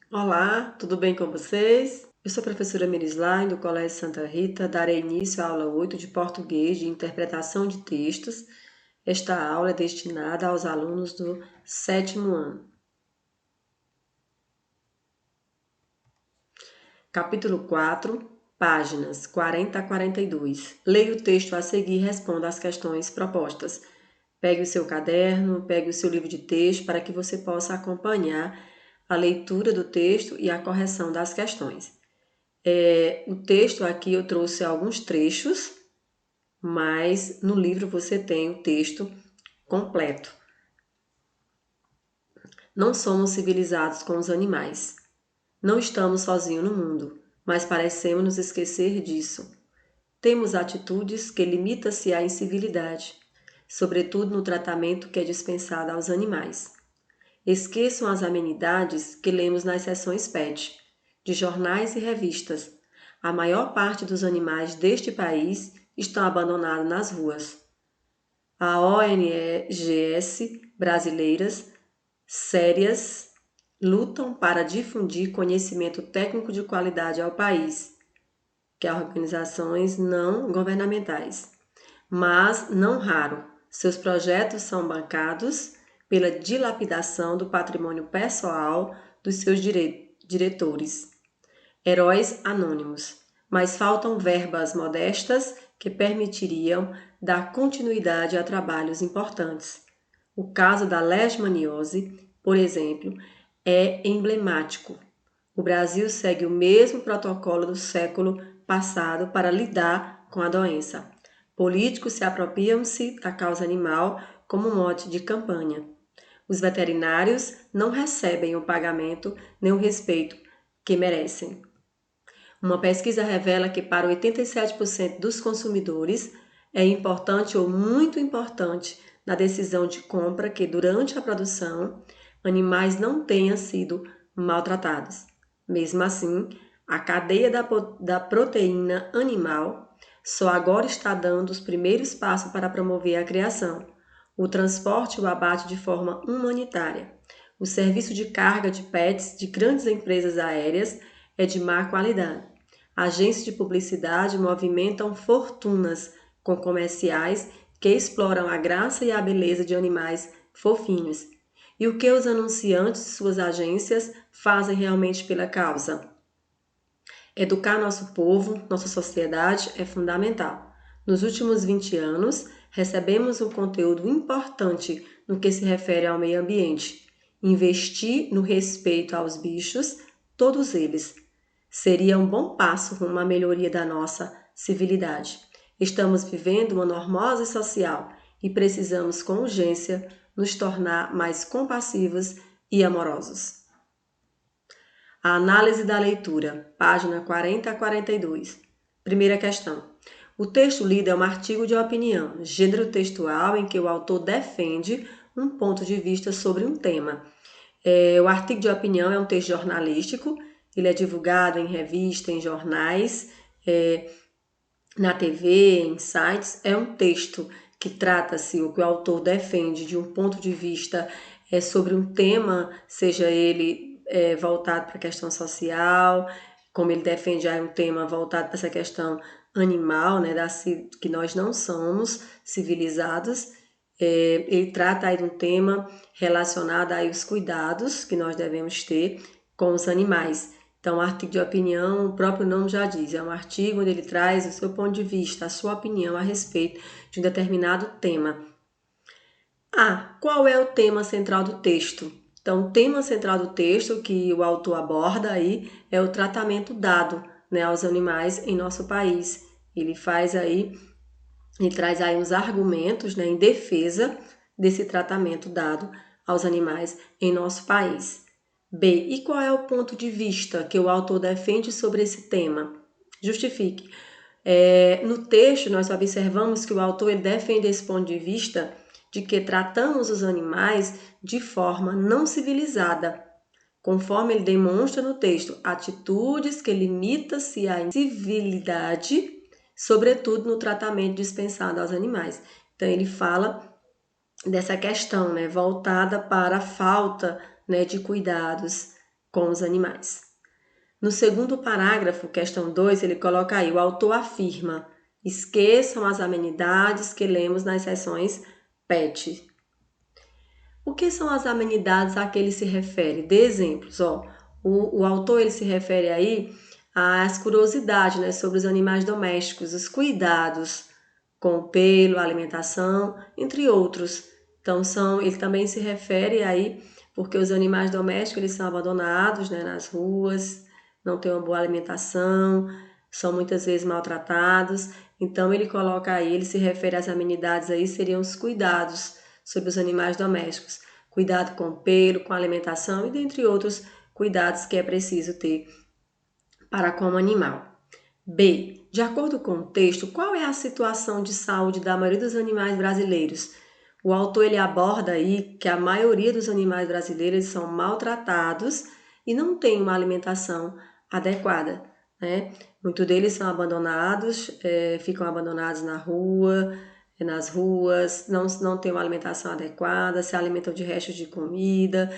Olá, tudo bem com vocês? Eu sou a professora Mirislane, do Colégio Santa Rita. Darei início à aula 8 de Português de Interpretação de Textos. Esta aula é destinada aos alunos do sétimo ano. Capítulo 4, páginas 40 a 42. Leia o texto a seguir e responda às questões propostas. Pegue o seu caderno, pegue o seu livro de texto para que você possa acompanhar a leitura do texto e a correção das questões. O texto aqui eu trouxe alguns trechos, mas no livro você tem o texto completo. Não somos civilizados com os animais. Não estamos sozinhos no mundo, mas parecemos nos esquecer disso. Temos atitudes que limitam-se à incivilidade, sobretudo no tratamento que é dispensado aos animais. Esqueçam as amenidades que lemos nas seções PET, de jornais e revistas. A maior parte dos animais deste país estão abandonados nas ruas. A ONGs brasileiras sérias lutam para difundir conhecimento técnico de qualidade ao país, que é organizações não governamentais. Mas, não raro, seus projetos são bancados pela dilapidação do patrimônio pessoal dos seus diretores. Heróis anônimos, mas faltam verbas modestas que permitiriam dar continuidade a trabalhos importantes. O caso da leishmaniose, por exemplo, é emblemático. O Brasil segue o mesmo protocolo do século passado para lidar com a doença. Políticos se apropriam-se da causa animal como mote de campanha. Os veterinários não recebem o pagamento nem o respeito que merecem. Uma pesquisa revela que para 87% dos consumidores é importante ou muito importante na decisão de compra que durante a produção animais não tenham sido maltratados. Mesmo assim, a cadeia da proteína animal só agora está dando os primeiros passos para promover a criação, o transporte e o abate de forma humanitária. O serviço de carga de pets de grandes empresas aéreas é de má qualidade. Agências de publicidade movimentam fortunas com comerciais que exploram a graça e a beleza de animais fofinhos. E o que os anunciantes de suas agências fazem realmente pela causa? Educar nosso povo, nossa sociedade é fundamental. Nos últimos 20 anos, recebemos um conteúdo importante no que se refere ao meio ambiente. Investir no respeito aos bichos, todos eles, seria um bom passo rumo à melhoria da nossa civilidade. Estamos vivendo uma normose social e precisamos com urgência nos tornar mais compassivos e amorosos. A análise da leitura, página 40 a 42. Primeira questão. O texto lido é um artigo de opinião, gênero textual em que o autor defende um ponto de vista sobre um tema. O artigo de opinião é um texto jornalístico, ele é divulgado em revista, em jornais, na TV, em sites. É um texto que trata-se, o que o autor defende de um ponto de vista sobre um tema, seja ele voltado para a questão social, como ele defende um tema voltado para essa questão animal, né, que nós não somos civilizados. Ele trata aí de um tema relacionado aí aos cuidados que nós devemos ter com os animais. Então, o artigo de opinião, o próprio nome já diz, é um artigo onde ele traz o seu ponto de vista, a sua opinião a respeito de um determinado tema. Qual é o tema central do texto? Então, o tema central do texto que o autor aborda aí é o tratamento dado, né, aos animais em nosso país. Ele traz aí uns argumentos, né, em defesa desse tratamento dado aos animais em nosso país. B. E qual é o ponto de vista que o autor defende sobre esse tema? Justifique. No texto, nós observamos que o autor defende esse ponto de vista de que tratamos os animais de forma não civilizada, conforme ele demonstra no texto, atitudes que limitam-se à civilidade, sobretudo no tratamento dispensado aos animais. Então, ele fala dessa questão, né, voltada para a falta, né, de cuidados com os animais. No segundo parágrafo, questão 2, ele coloca aí, o autor afirma: esqueçam as amenidades que lemos nas seções PET. O que são as amenidades a que ele se refere? Dê exemplos. O autor ele se refere aí às curiosidades, né, sobre os animais domésticos, os cuidados com o pelo, a alimentação, entre outros. Então, ele também se refere aí porque os animais domésticos eles são abandonados, né, nas ruas, não têm uma boa alimentação, são muitas vezes maltratados. Então, ele coloca aí, ele se refere às amenidades aí, seriam os cuidados sobre os animais domésticos. Cuidado com o pelo, com a alimentação e dentre outros cuidados que é preciso ter para com o animal. B. De acordo com o texto, qual é a situação de saúde da maioria dos animais brasileiros? O autor ele aborda aí que a maioria dos animais brasileiros são maltratados e não tem uma alimentação adequada, né? Muitos deles são abandonados, ficam abandonados nas ruas, não têm uma alimentação adequada, se alimentam de restos de comida,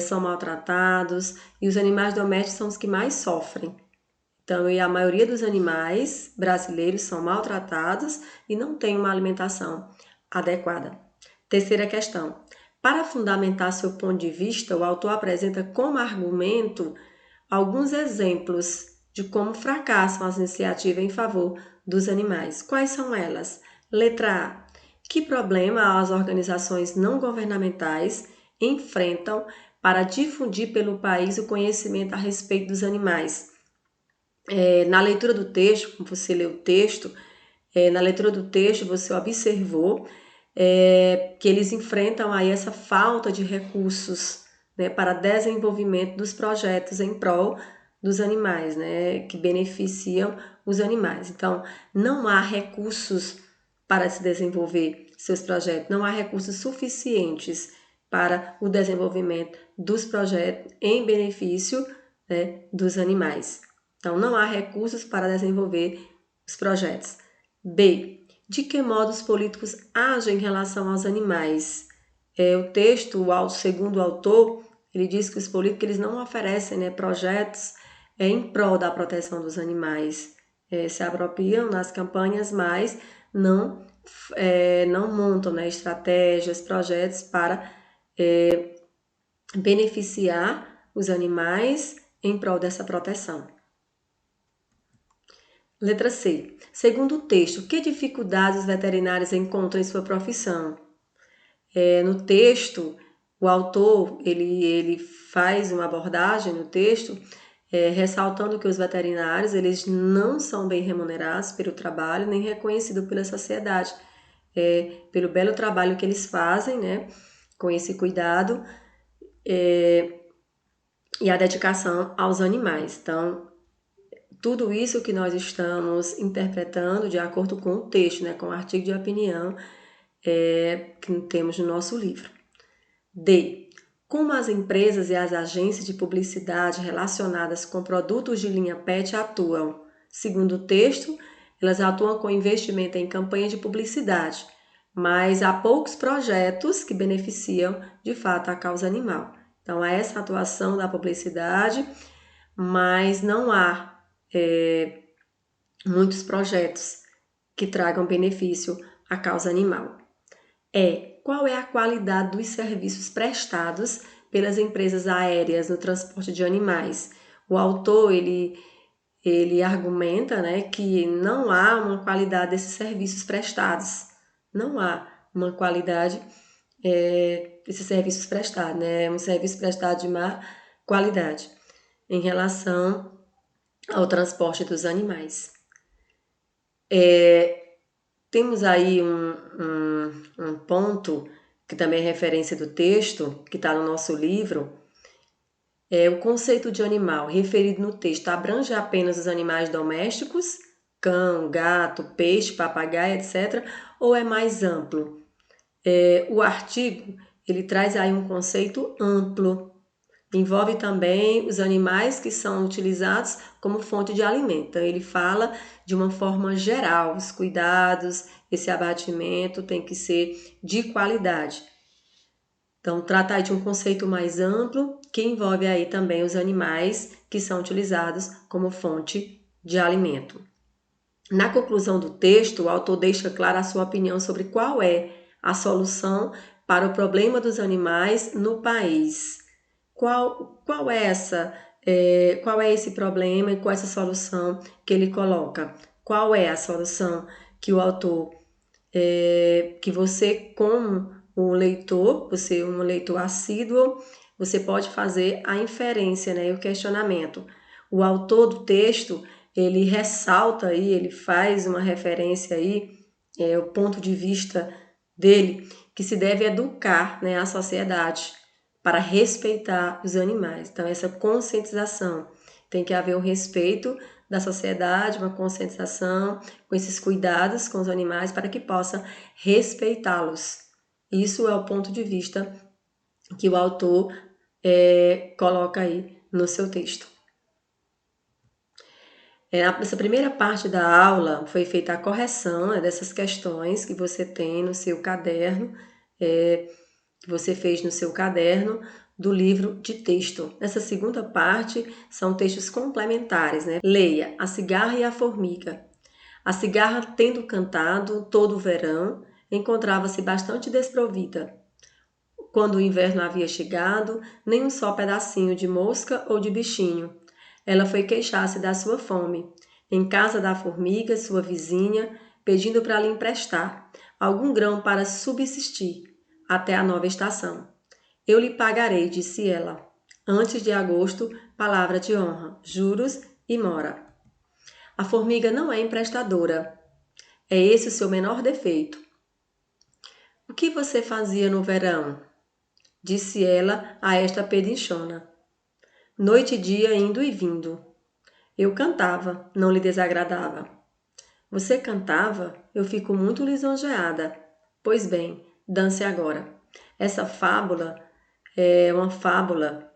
são maltratados e os animais domésticos são os que mais sofrem. Então, a maioria dos animais brasileiros são maltratados e não têm uma alimentação adequada. Terceira questão. Para fundamentar seu ponto de vista, o autor apresenta como argumento alguns exemplos de como fracassam as iniciativas em favor dos animais. Quais são elas? Letra A. Que problema as organizações não governamentais enfrentam para difundir pelo país o conhecimento a respeito dos animais? Na leitura do texto, quando você lê o texto, na leitura do texto você observou que eles enfrentam aí essa falta de recursos, né, para desenvolvimento dos projetos em prol dos animais, né, que beneficiam os animais. Então, não há recursos para se desenvolver seus projetos, não há recursos suficientes para o desenvolvimento dos projetos em benefício, né, dos animais. Então, não há recursos para desenvolver os projetos. B. De que modo os políticos agem em relação aos animais? O texto, segundo o autor, ele diz que os políticos eles não oferecem, né, projetos em prol da proteção dos animais. Se apropriam nas campanhas, mas não montam, né, estratégias, projetos para beneficiar os animais em prol dessa proteção. Letra C. Segundo o texto, que dificuldades os veterinários encontram em sua profissão? No texto, o autor ele faz uma abordagem no texto, ressaltando que os veterinários eles não são bem remunerados pelo trabalho, nem reconhecidos pela sociedade, pelo belo trabalho que eles fazem, né, com esse cuidado e a dedicação aos animais. Então, tudo isso que nós estamos interpretando de acordo com o texto, né, com o artigo de opinião que temos no nosso livro. D. Como as empresas e as agências de publicidade relacionadas com produtos de linha PET atuam? Segundo o texto, elas atuam com investimento em campanha de publicidade, mas há poucos projetos que beneficiam de fato a causa animal. Então, há essa atuação da publicidade, mas não há muitos projetos que tragam benefício à causa animal. Qual é a qualidade dos serviços prestados pelas empresas aéreas no transporte de animais? O autor ele argumenta, né, que não há uma qualidade desses serviços prestados. Não há uma qualidade desses serviços prestados, né? Um serviço prestado de má qualidade em relação ao transporte dos animais. Temos aí um ponto que também é referência do texto, que está no nosso livro. O conceito de animal referido no texto abrange apenas os animais domésticos, cão, gato, peixe, papagaio, etc., ou é mais amplo? O artigo ele traz aí um conceito amplo. Envolve também os animais que são utilizados como fonte de alimento. Então, ele fala de uma forma geral, os cuidados, esse abatimento tem que ser de qualidade. Então, trata de um conceito mais amplo que envolve aí também os animais que são utilizados como fonte de alimento. Na conclusão do texto, o autor deixa clara a sua opinião sobre qual é a solução para o problema dos animais no país. Qual é esse problema e qual é essa solução que ele coloca? Qual é a solução que o autor, que você, como um leitor, você um leitor assíduo, você pode fazer a inferência, né, e o questionamento. O autor do texto, ele ressalta aí, ele faz uma referência aí, o ponto de vista dele, que se deve educar, né, a sociedade para respeitar os animais. Então, essa conscientização, tem que haver um respeito da sociedade, uma conscientização com esses cuidados com os animais para que possa respeitá-los. Isso é o ponto de vista que o autor coloca aí no seu texto. Nessa primeira parte da aula foi feita a correção dessas questões que você tem no seu caderno, que você fez no seu caderno do livro de texto. Nessa segunda parte são textos complementares, né? Leia A Cigarra e a Formiga. A cigarra, tendo cantado todo o verão, encontrava-se bastante desprovida. Quando o inverno havia chegado, nem um só pedacinho de mosca ou de bichinho. Ela foi queixar-se da sua fome, em casa da formiga, sua vizinha, pedindo para lhe emprestar algum grão para subsistir até a nova estação. Eu lhe pagarei, disse ela. Antes de agosto, palavra de honra, juros e mora. A formiga não é emprestadora. É esse o seu menor defeito. O que você fazia no verão? Disse ela a esta pedinchona. Noite e dia indo e vindo. Eu cantava, não lhe desagradava. Você cantava? Eu fico muito lisonjeada. Pois bem, dance agora. Essa fábula é uma fábula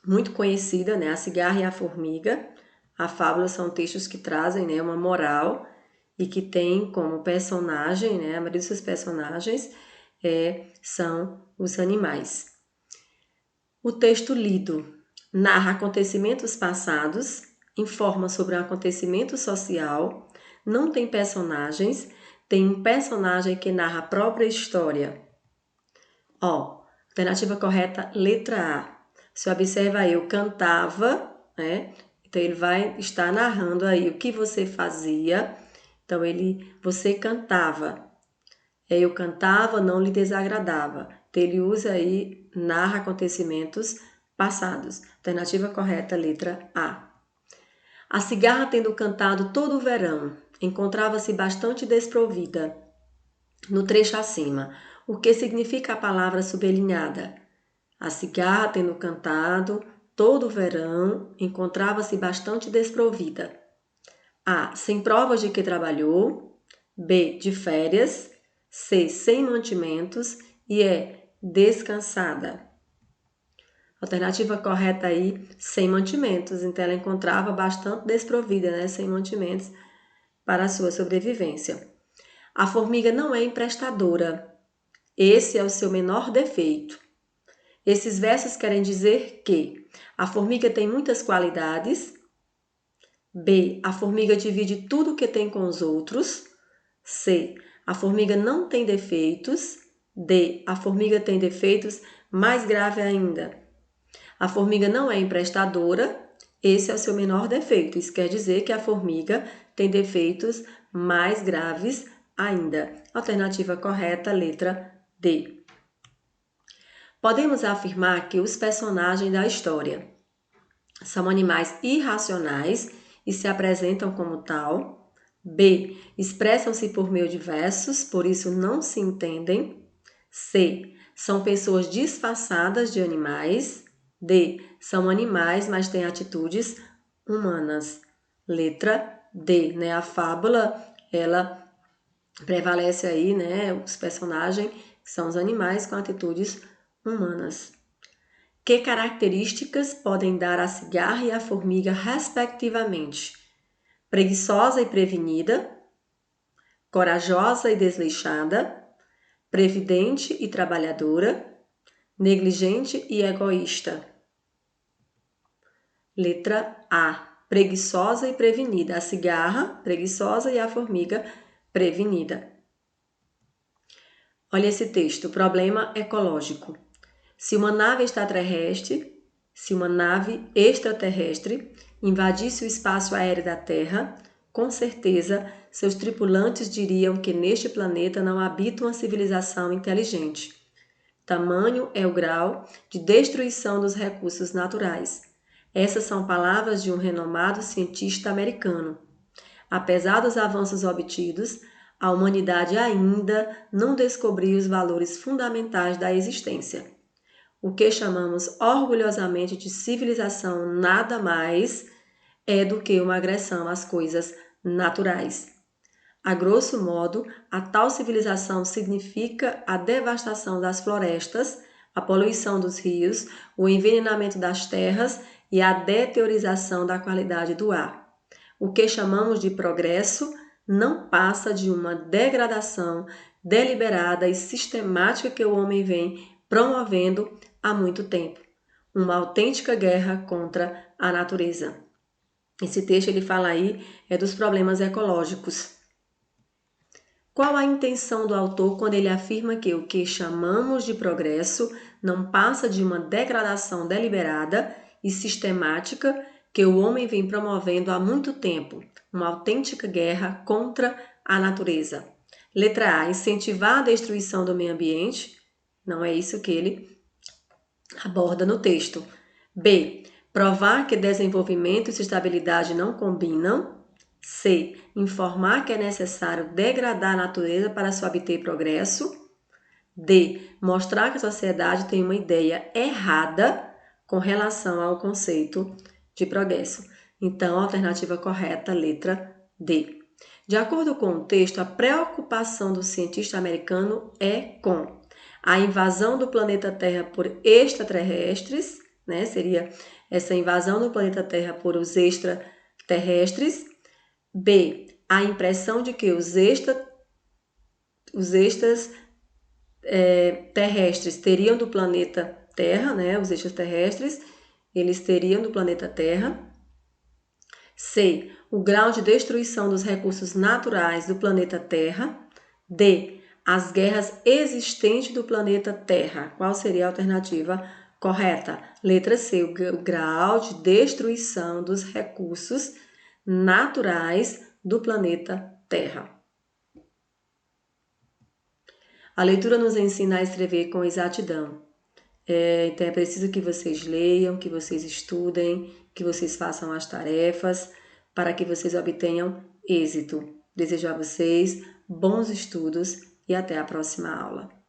muito conhecida, né? A Cigarra e a Formiga. A fábula são textos que trazem, né, uma moral e que tem como personagem, né, a maioria dos seus personagens são os animais. O texto lido narra acontecimentos passados, informa sobre um acontecimento social, não tem personagens, tem um personagem que narra a própria história. Alternativa correta, letra A. Você observa aí, eu cantava, né? Então ele vai estar narrando aí o que você fazia. Então você cantava. Eu cantava, não lhe desagradava. Então ele usa aí, narra acontecimentos passados. Alternativa correta, letra A. A cigarra, tendo cantado todo o verão, encontrava-se bastante desprovida. No trecho acima, o que significa a palavra sublinhada? A cigarra, tendo cantado todo o verão, encontrava-se bastante desprovida. A. Sem provas de que trabalhou. B. De férias. C. Sem mantimentos. E E. Descansada. Alternativa correta aí, sem mantimentos. Então, ela encontrava bastante desprovida, né? Sem mantimentos para a sua sobrevivência. A formiga não é emprestadora. Esse é o seu menor defeito. Esses versos querem dizer que a formiga tem muitas qualidades. B. A formiga divide tudo o que tem com os outros. C. A formiga não tem defeitos. D. A formiga tem defeitos, mais grave ainda. A formiga não é emprestadora. Esse é o seu menor defeito. Isso quer dizer que a formiga tem defeitos mais graves ainda. Alternativa correta, letra D. Podemos afirmar que os personagens da história são animais irracionais e se apresentam como tal. B. Expressam-se por meio de versos, por isso não se entendem. C. São pessoas disfarçadas de animais. D. São animais, mas têm atitudes humanas. Letra D, né? A fábula, ela prevalece aí, né? Os personagens são os animais com atitudes humanas. Que características podem dar a cigarra e a formiga, respectivamente? Preguiçosa e prevenida, corajosa e desleixada, previdente e trabalhadora, negligente e egoísta. Letra A, preguiçosa e prevenida. A cigarra, preguiçosa, e a formiga, prevenida. Olha esse texto, problema ecológico. Se uma nave extraterrestre invadisse o espaço aéreo da Terra, com certeza seus tripulantes diriam que neste planeta não habita uma civilização inteligente. Tamanho é o grau de destruição dos recursos naturais. Essas são palavras de um renomado cientista americano. Apesar dos avanços obtidos, a humanidade ainda não descobriu os valores fundamentais da existência. O que chamamos orgulhosamente de civilização nada mais é do que uma agressão às coisas naturais. A grosso modo, a tal civilização significa a devastação das florestas, a poluição dos rios, o envenenamento das terras e a deteriorização da qualidade do ar. O que chamamos de progresso não passa de uma degradação deliberada e sistemática que o homem vem promovendo há muito tempo. Uma autêntica guerra contra a natureza. Esse texto ele fala aí dos problemas ecológicos. Qual a intenção do autor quando ele afirma que o que chamamos de progresso não passa de uma degradação deliberada e sistemática que o homem vem promovendo há muito tempo, uma autêntica guerra contra a natureza? Letra A, incentivar a destruição do meio ambiente. Não é isso que ele aborda no texto. B, provar que desenvolvimento e estabilidade não combinam. C, informar que é necessário degradar a natureza para se obter progresso. D, mostrar que a sociedade tem uma ideia errada com relação ao conceito de progresso. Então, a alternativa correta, letra D. De acordo com o texto, a preocupação do cientista americano é com a invasão do planeta Terra por extraterrestres, né? Seria essa invasão do planeta Terra por os extraterrestres. B, a impressão de que os terrestres teriam do planeta Terra, né? Os extraterrestres, eles teriam do planeta Terra. C, o grau de destruição dos recursos naturais do planeta Terra. D, as guerras existentes do planeta Terra. Qual seria a alternativa correta? Letra C, o grau de destruição dos recursos naturais do planeta Terra. A leitura nos ensina a escrever com exatidão. Então é preciso que vocês leiam, que vocês estudem, que vocês façam as tarefas para que vocês obtenham êxito. Desejo a vocês bons estudos e até a próxima aula.